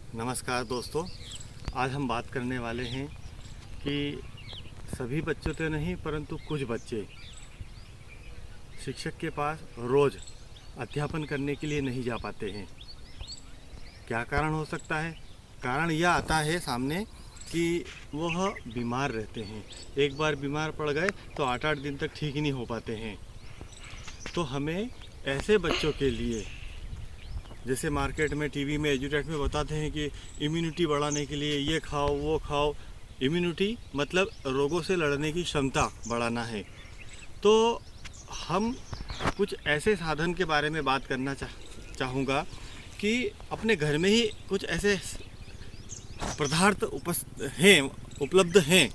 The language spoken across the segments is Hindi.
नमस्कार दोस्तों, आज हम बात करने वाले हैं कि सभी बच्चों तो नहीं परंतु कुछ बच्चे शिक्षक के पास रोज़ अध्यापन करने के लिए नहीं जा पाते हैं। क्या कारण हो सकता है? कारण यह आता है सामने कि वह बीमार रहते हैं। एक बार बीमार पड़ गए तो 8-8 दिन तक ठीक ही नहीं हो पाते हैं। तो हमें ऐसे बच्चों के लिए, जैसे मार्केट में, टीवी में, एजुटेट में बताते हैं कि इम्यूनिटी बढ़ाने के लिए ये खाओ वो खाओ। इम्यूनिटी मतलब रोगों से लड़ने की क्षमता बढ़ाना है। तो हम कुछ ऐसे साधन के बारे में बात करना चाहूँगा कि अपने घर में ही कुछ ऐसे पदार्थ उपलब्ध हैं।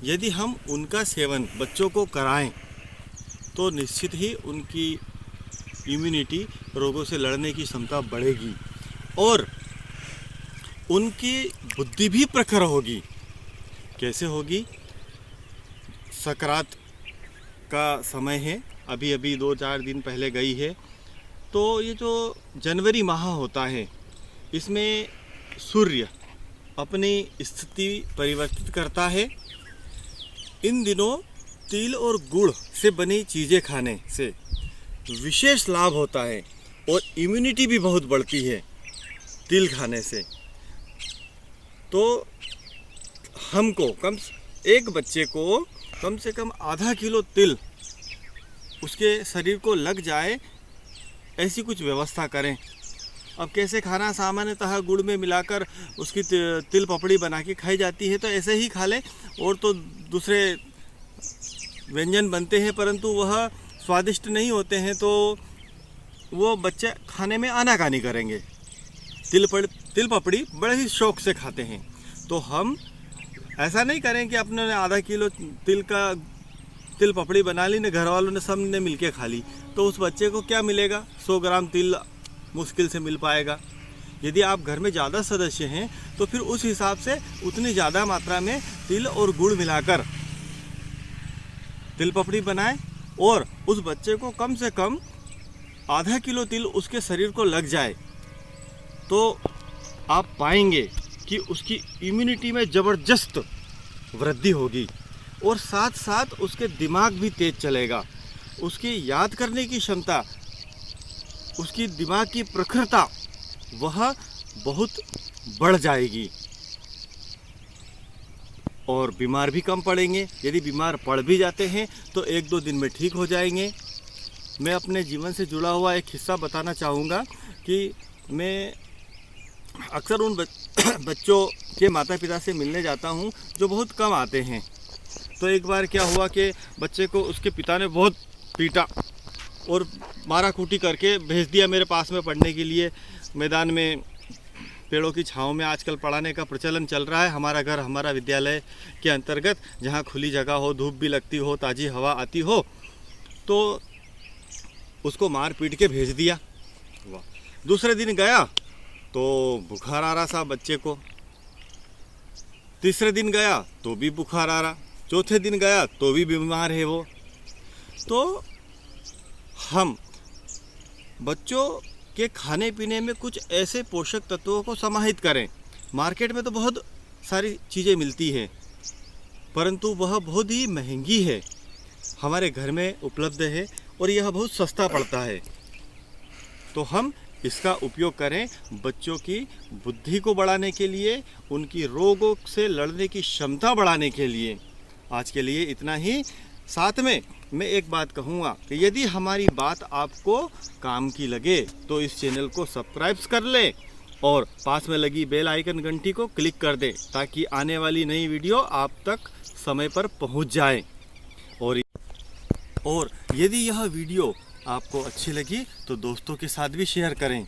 यदि हम उनका सेवन बच्चों को कराएं तो निश्चित ही उनकी इम्यूनिटी, रोगों से लड़ने की क्षमता बढ़ेगी और उनकी बुद्धि भी प्रखर होगी। कैसे होगी? सकरात का समय है, अभी अभी 2-4 दिन पहले गई है। तो ये जो जनवरी माह होता है, इसमें सूर्य अपनी स्थिति परिवर्तित करता है। इन दिनों तिल और गुड़ से बनी चीज़ें खाने से विशेष लाभ होता है और इम्यूनिटी भी बहुत बढ़ती है तिल खाने से। तो हमको एक बच्चे को कम से कम आधा किलो तिल उसके शरीर को लग जाए, ऐसी कुछ व्यवस्था करें। अब कैसे खाना, सामान्यतः गुड़ में मिलाकर उसकी तिल पपड़ी बना के खाई जाती है, तो ऐसे ही खा लें। और तो दूसरे व्यंजन बनते हैं परंतु वह स्वादिष्ट नहीं होते हैं, तो वो बच्चे खाने में आनाकानी करेंगे। तिल पपड़ी बड़े ही शौक से खाते हैं। तो हम ऐसा नहीं करें कि अपने आधा किलो तिल पपड़ी बना ली ने, घर वालों ने सब ने मिलके खा ली, तो उस बच्चे को क्या मिलेगा? 100 ग्राम तिल मुश्किल से मिल पाएगा। यदि आप घर में ज़्यादा सदस्य हैं तो फिर उस हिसाब से उतनी ज़्यादा मात्रा में तिल और गुड़ मिलाकर तिल पपड़ी बनाएं और उस बच्चे को कम से कम आधा किलो तिल उसके शरीर को लग जाए, तो आप पाएंगे कि उसकी इम्यूनिटी में ज़बरदस्त वृद्धि होगी और साथ साथ उसके दिमाग भी तेज चलेगा। उसकी याद करने की क्षमता, उसकी दिमाग की प्रखरता वह बहुत बढ़ जाएगी और बीमार भी कम पड़ेंगे। यदि बीमार पड़ भी जाते हैं तो 1-2 दिन में ठीक हो जाएंगे। मैं अपने जीवन से जुड़ा हुआ एक हिस्सा बताना चाहूँगा कि मैं अक्सर उन बच्चों के माता पिता से मिलने जाता हूँ जो बहुत कम आते हैं। तो एक बार क्या हुआ कि बच्चे को उसके पिता ने बहुत पीटा और मारा कूटी करके भेज दिया मेरे पास में पढ़ने के लिए। मैदान में पेड़ों की छाँव में आजकल पढ़ाने का प्रचलन चल रहा है। हमारा घर, हमारा विद्यालय के अंतर्गत, जहाँ खुली जगह हो, धूप भी लगती हो, ताज़ी हवा आती हो, तो उसको मार पीट के भेज दिया। दूसरे दिन गया तो बुखार आ रहा था बच्चे को। तीसरे दिन गया तो भी बुखार आ रहा। चौथे दिन गया तो भी बीमार है वो। तो हम बच्चों के खाने पीने में कुछ ऐसे पोषक तत्वों को समाहित करें। मार्केट में तो बहुत सारी चीज़ें मिलती हैं परंतु वह बहुत ही महंगी है। हमारे घर में उपलब्ध है और यह बहुत सस्ता पड़ता है। तो हम इसका उपयोग करें बच्चों की बुद्धि को बढ़ाने के लिए, उनकी रोगों से लड़ने की क्षमता बढ़ाने के लिए। आज के लिए इतना ही। साथ में मैं एक बात कहूँगा कि यदि हमारी बात आपको काम की लगे तो इस चैनल को सब्सक्राइब कर लें और पास में लगी बेल आइकन घंटी को क्लिक कर दें ताकि आने वाली नई वीडियो आप तक समय पर पहुंच जाए। और यदि यह वीडियो आपको अच्छी लगी तो दोस्तों के साथ भी शेयर करें।